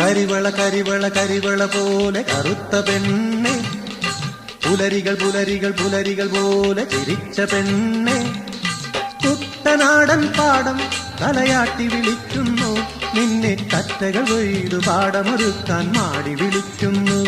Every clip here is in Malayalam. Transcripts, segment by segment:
കരിവള കരിവള കരിവള പോലെ കറുത്ത പെണ്ണെ, പുലരികൾ പുലരികൾ പുലരികൾ പോലെ ചിരിച്ച പെണ്ണെ, കുട്ടനാടൻ പാടം തലയാട്ടി വിളിക്കുന്നു നിന്നെ, കറ്റകൾ കൊയ്തു പാടമൊരുക്കാൻ മാടി വിളിക്കുന്നു.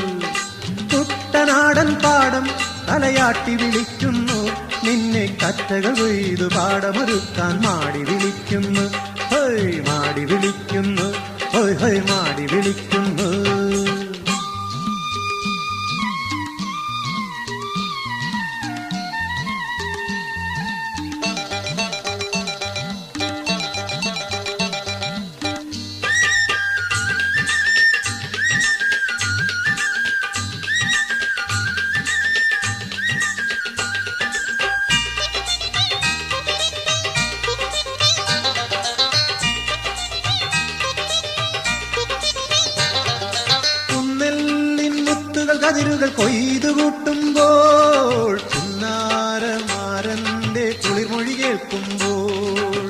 കുട്ടനാടൻ പാടം തലയാട്ടി വിളിക്കുന്നു നിന്നെ, കറ്റകൾ കൊയ്തു പാടമൊരുക്കാൻ മാടി വിളിക്കുന്നു. ഹോയ് മാടി വിളിക്കുന്നു, ഹോയ് ഹോയ് മാടി വിളിക്കുന്നു. കതിരുകൾ കൊയ്തു കൂട്ടുമ്പോൾ, പുന്നാരമാരന്റെ കുളിർമൊഴി കേൾക്കുമ്പോൾ,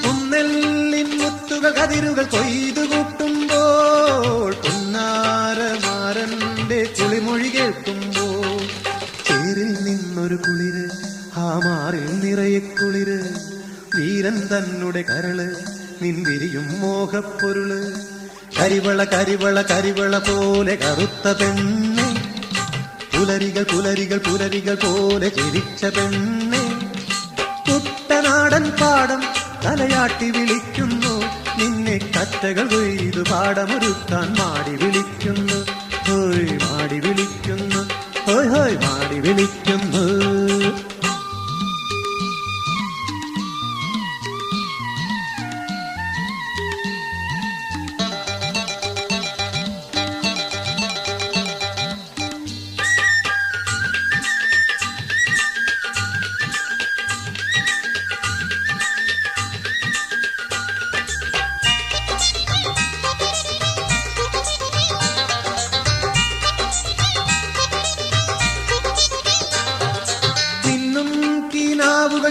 പുന്നെല്ലിൻ മുത്തുകൾ കതിരുകൾ കൊയ്തു കൂട്ടുമ്പോൾ, പുന്നാരമാരന്റെ കുളിർമൊഴി കേൾക്കുമ്പോൾ, ചേരിൽ നിന്നൊരു കുളിര് ആ മാറിൽ നിറയെ കുളിര്, വീരൻ തന്നെ കരള് നിൻവിരിയും മോഹപ്പൊരുള്. കരിവള കരിവള കരിവള പോലെ കറുത്ത പെണ്ണെ, പുലരികൾ പുലരികൾ പുലരികൾ പോലെ ചിരിച്ച പെണ്ണെ, കുട്ടനാടൻ പാടം തലയാട്ടി വിളിക്കുന്നു നിന്നെ, കറ്റകൾ കൊയ്തു പാടമൊരുക്കാൻ മാടി വിളിക്കുന്നു. ഹോയ് മാടി വിളിക്കുന്നു, ഹോയ് ഹോയ് മാടി വിളിക്കുന്നു.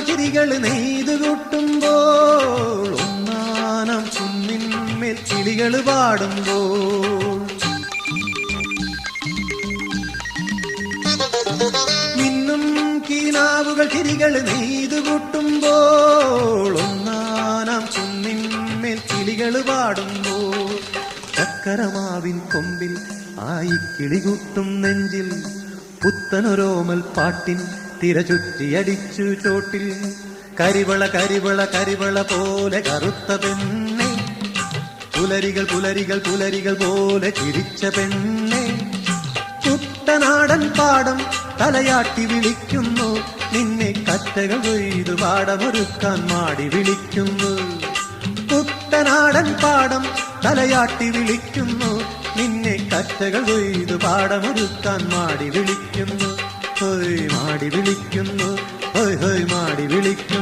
ചിരികൾ നെയ്തു കൂട്ടുമ്പോൾ, ഒന്നാനം കുന്നിന്മേൽ കിളികൾ പാടുമ്പോൾ, മിന്നും കീനാവുകൾ ചിരികൾ നെയ്തു കൂട്ടുമ്പോൾ, ഒന്നാനം കുന്നിന്മേൽ കിളികൾ പാടുമ്പോൾ, ചക്കരമാവിൻ കൊമ്പിൽ ആയി കിളികൂട്ടും നെഞ്ചിൽ, പുത്തനൊരോമൽ പാട്ടിൻ തിര ചുറ്റിയടിച്ചു ചോട്ടിൽ. കരിവള കരിവള കരിവള പോലെ കറുത്ത പെണ്ണെ, പുലരികൾ പുലരികൾ പുലരികൾ പോലെ ചിരിച്ച പെണ്ണെ, കുട്ടനാടൻ പാടം തലയാട്ടി വിളിക്കുന്നു നിന്നെ, കറ്റകൾ കൊയ്തു പാടമൊരുക്കാൻ മാടി വിളിക്കുന്നു. കുട്ടനാടൻ പാടം തലയാട്ടി വിളിക്കുന്നു നിന്നെ, കറ്റകൾ കൊയ്തു പാടമൊരുക്കാൻ മാടി വിളിക്കുന്നു. ഹോയ് മാടി വിളിക്കുന്നു, ഹോയ് ഹോയ് മാടി വിളിക്കുന്നു.